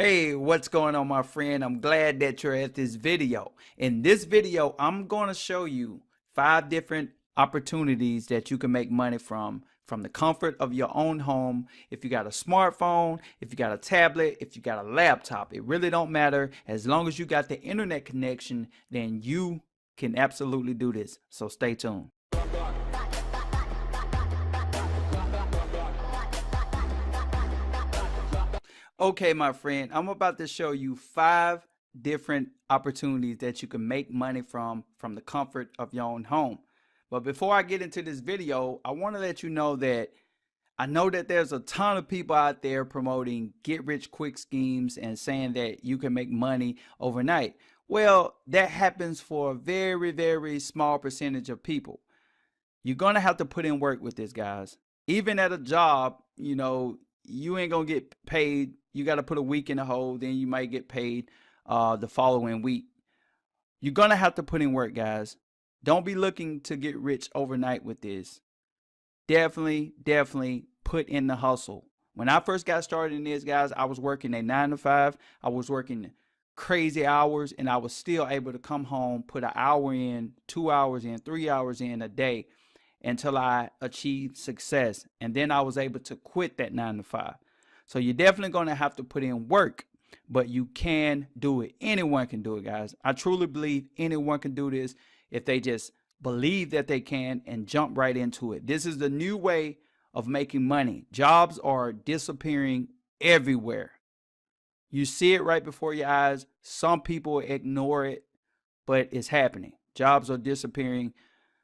Hey, what's going on, my friend? I'm glad that you're at this video. In this video, I'm going to show you 5 different opportunities that you can make money from the comfort of your own home. If you got a smartphone, if you got a tablet, if you got a laptop, it really don't matter. As long as you got the internet connection, then you can absolutely do this. So stay tuned. Okay, my friend, I'm about to show you 5 different opportunities that you can make money from the comfort of your own home. But before I get into this video, I want to let you know that I know that there's a ton of people out there promoting get rich quick schemes and saying that you can make money overnight. Well, that happens for a very, very small percentage of people. You're going to have to put in work with this, guys. Even at a job, you ain't going to get paid. You got to put a week in the hole, then you might get paid the following week. You're going to have to put in work, guys. Don't be looking to get rich overnight with this. Definitely put in the hustle. When I first got started in this, guys, I was working a 9 to 5. I was working crazy hours, and I was still able to come home, put an hour in, 2 hours in, 3 hours in a day until I achieved success. And then I was able to quit that 9 to 5. So you're definitely going to have to put in work, but you can do it. Anyone can do it, guys. I truly believe anyone can do this if they just believe that they can and jump right into it. This is the new way of making money. Jobs are disappearing everywhere. You see it right before your eyes. Some people ignore it, but it's happening. Jobs are disappearing.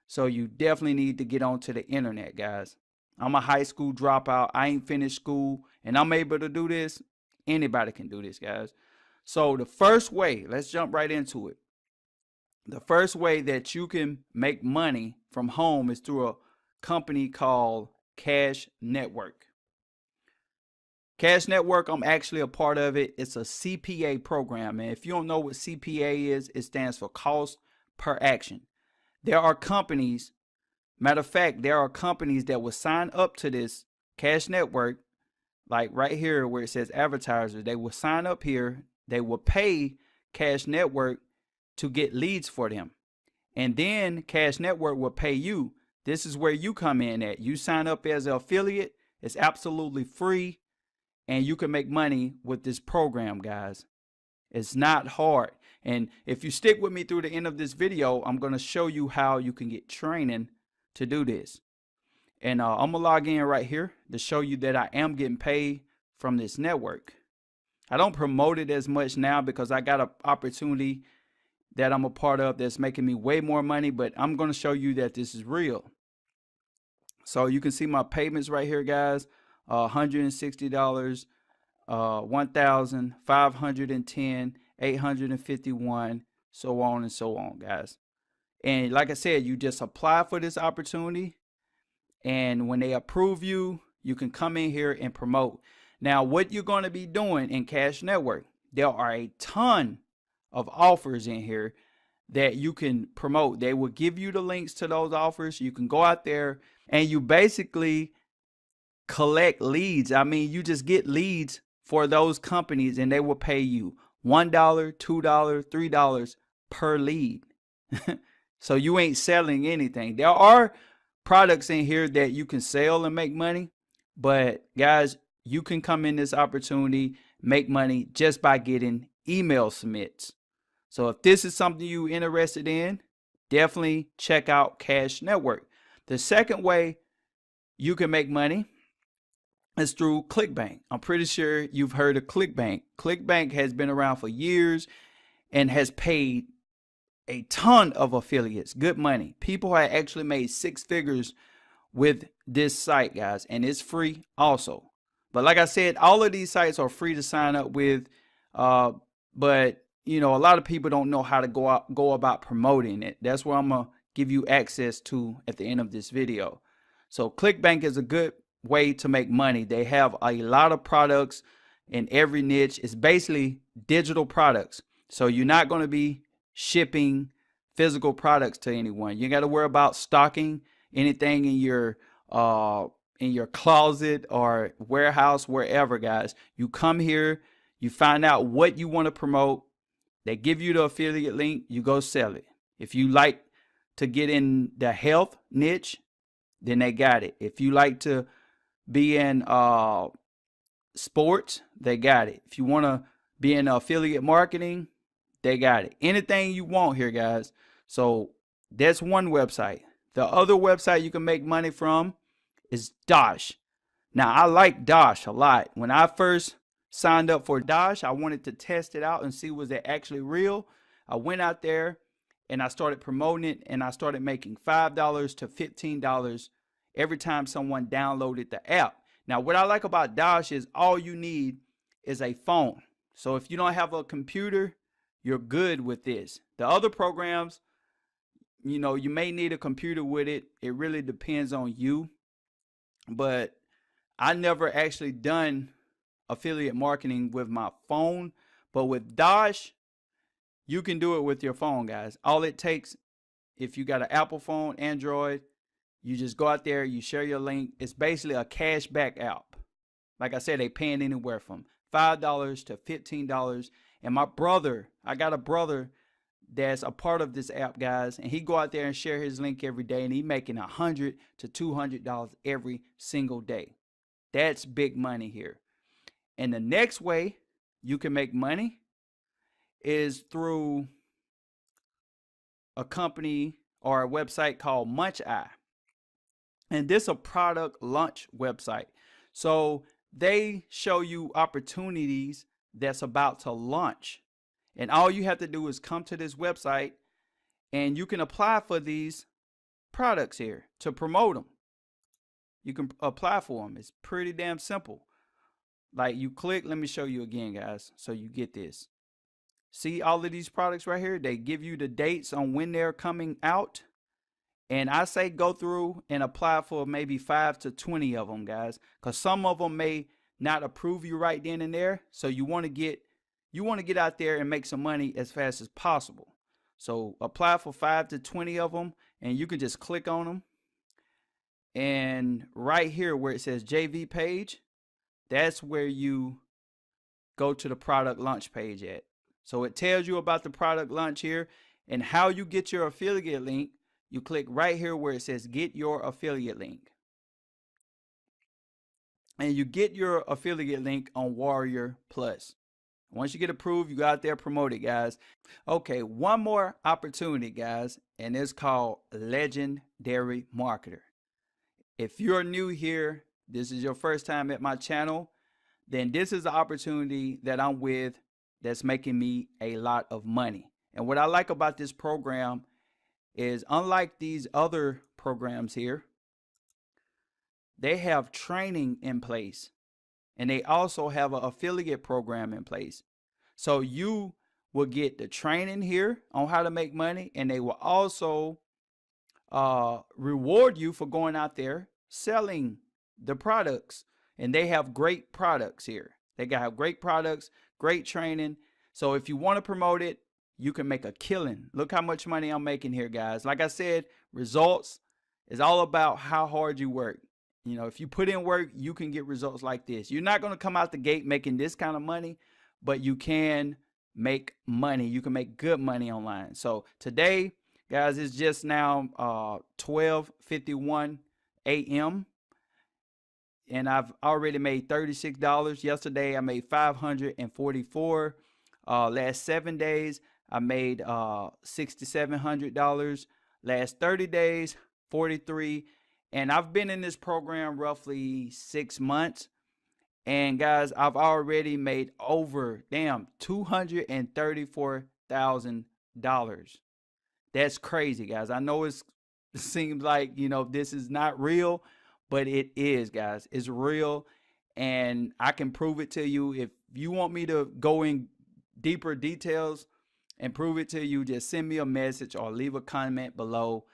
So you definitely need to get onto the internet, guys. I'm a high school dropout. I ain't finished school, and I'm able to do this. Anybody can do this, guys. So the first way, let's jump right into it. The first way that you can make money from home is through a company called Cash Network. Cash Network, I'm actually a part of it. It's a CPA program. And if you don't know what CPA is, it stands for cost per action. There are companies, matter of fact, there are companies that will sign up to this Cash Network, like right here where it says advertisers. They will sign up here. They will pay Cash Network to get leads for them. And then Cash Network will pay you. This is where you come in at. You sign up as an affiliate. It's absolutely free. And you can make money with this program, guys. It's not hard. And if you stick with me through the end of this video, I'm going to show you how you can get training to do this. And I'm going to log in right here to show you that I am getting paid from this network. I don't promote it as much now because I got an opportunity that I'm a part of that's making me way more money, but I'm going to show you that this is real. So you can see my payments right here, guys. $160, 1,510, 851, so on and so on, guys. And like I said, you just apply for this opportunity, and when they approve you, you can come in here and promote. Now, what you're going to be doing in Cash Network, there are a ton of offers in here that you can promote. They will give you the links to those offers. You can go out there and you basically collect leads. I mean, you just get leads for those companies and they will pay you $1, $2, $3 per lead. So you ain't selling anything. There are products in here that you can sell and make money, but guys, you can come in this opportunity, make money just by getting email submits. So if this is something you interested in, definitely check out Cash Network. The second way you can make money is through ClickBank. I'm pretty sure you've heard of ClickBank. ClickBank has been around for years and has paid a ton of affiliates good money. People have actually made 6 figures with this site, guys, and it's free also. But like I said, all of these sites are free to sign up with, but a lot of people don't know how to go about promoting it. That's where I'm gonna give you access to at the end of this video. So ClickBank is a good way to make money. They have a lot of products in every niche. It's basically digital products. So you're not going to be shipping physical products to anyone. You got to worry about stocking anything in your closet or warehouse, wherever, guys. You come here, You find out what you want to promote. They give you the affiliate link. You go sell it. If you like to get in the health niche, then they got it. If you like to be in sports, they got it. If you want to be in affiliate marketing, they got it. Anything you want here, guys. So that's one website. The other website you can make money from is Dosh. Now, I like Dosh a lot. When I first signed up for Dosh, I wanted to test it out and see was it actually real. I went out there and I started promoting it, and I started making $5 to $15 every time someone downloaded the app. Now, what I like about Dosh is all you need is a phone. So if you don't have a computer, you're good with this. The other programs, you know, you may need a computer with it. It really depends on you. But I never actually done affiliate marketing with my phone. But with Dosh, you can do it with your phone, guys. All it takes, if you got an Apple phone, Android, you just go out there, you share your link. It's basically a cashback app. Like I said, they paying anywhere from $5 to $15. And my brother, I got a brother that's a part of this app, guys, and he go out there and share his link every day, and he making $100 to $200 every single day. That's big money here. And the next way you can make money is through a company or a website called MunchEye. And this is a product launch website. So they show you opportunities that's about to launch. And all you have to do is come to this website and you can apply for these products here to promote them. You can apply for them. It's pretty damn simple. Like you click, let me show you again, guys, so you get this. See all of these products right here? They give you the dates on when they're coming out. And I say go through and apply for maybe 5 to 20 of them, guys, because some of them may not approve you right then and there. So you want to get out there and make some money as fast as possible. So apply for 5 to 20 of them, and you can just click on them. And right here where it says JV page, that's where you go to the product launch page at. So it tells you about the product launch here and how you get your affiliate link. You click right here where it says get your affiliate link. And you get your affiliate link on Warrior Plus. Once you get approved, you go out there, promote it, guys. Okay, one more opportunity, guys, and it's called Legendary Marketer. If you're new here, this is your first time at my channel, then this is the opportunity that I'm with that's making me a lot of money. And what I like about this program is, unlike these other programs here, they have training in place, and they also have an affiliate program in place. So you will get the training here on how to make money, and they will also reward you for going out there selling the products. And they have great products here. They have great products, great training. So if you want to promote it, you can make a killing. Look how much money I'm making here, guys. Like I said, results is all about how hard you work. You know, if you put in work, you can get results like this. You're not going to come out the gate making this kind of money, but you can make money. You can make good money online. So today, guys, it's just now 12:51 a.m. and I've already made $36. Yesterday, I made $544. Last 7 days, I made $6,700. Last 30 days, 43. And I've been in this program roughly 6 months. And guys, I've already made over $234,000. That's crazy, guys. I know it seems like, you know, this is not real, but it is, guys. It's real, and I can prove it to you. If you want me to go in deeper details and prove it to you, just send me a message or leave a comment below,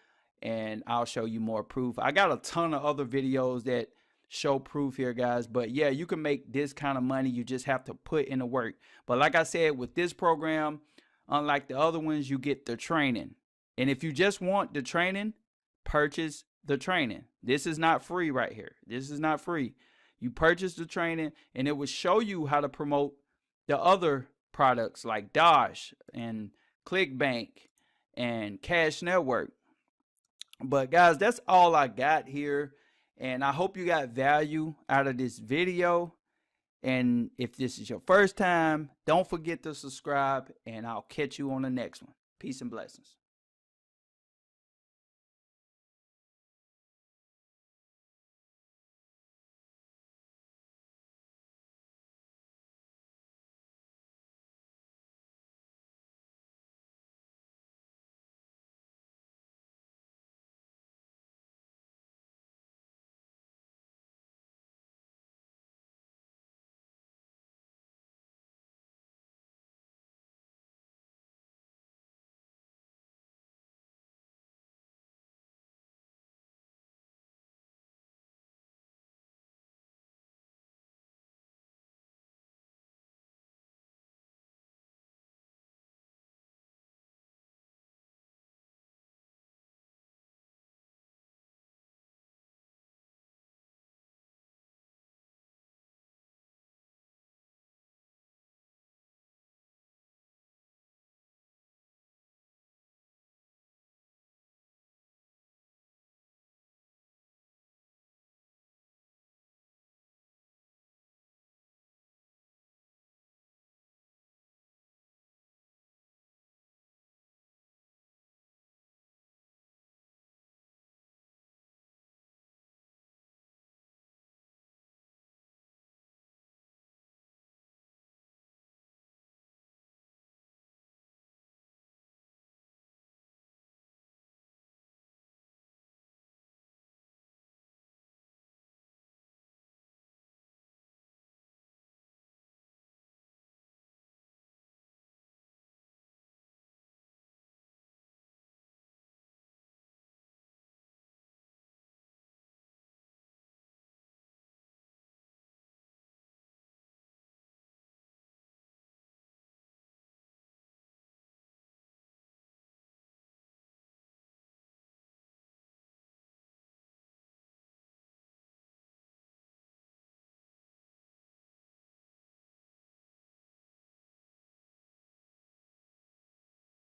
and I'll show you more proof. I got a ton of other videos that show proof here, guys. But yeah, you can make this kind of money. You just have to put in the work. But like I said, with this program, unlike the other ones, you get the training. And if you just want the training, purchase the training. This is not free right here. This is not free. You purchase the training, and it will show you how to promote the other products like Dosh and ClickBank and Cash Network. But guys, that's all I got here. And I hope you got value out of this video. And if this is your first time, don't forget to subscribe, and I'll catch you on the next one. Peace and blessings.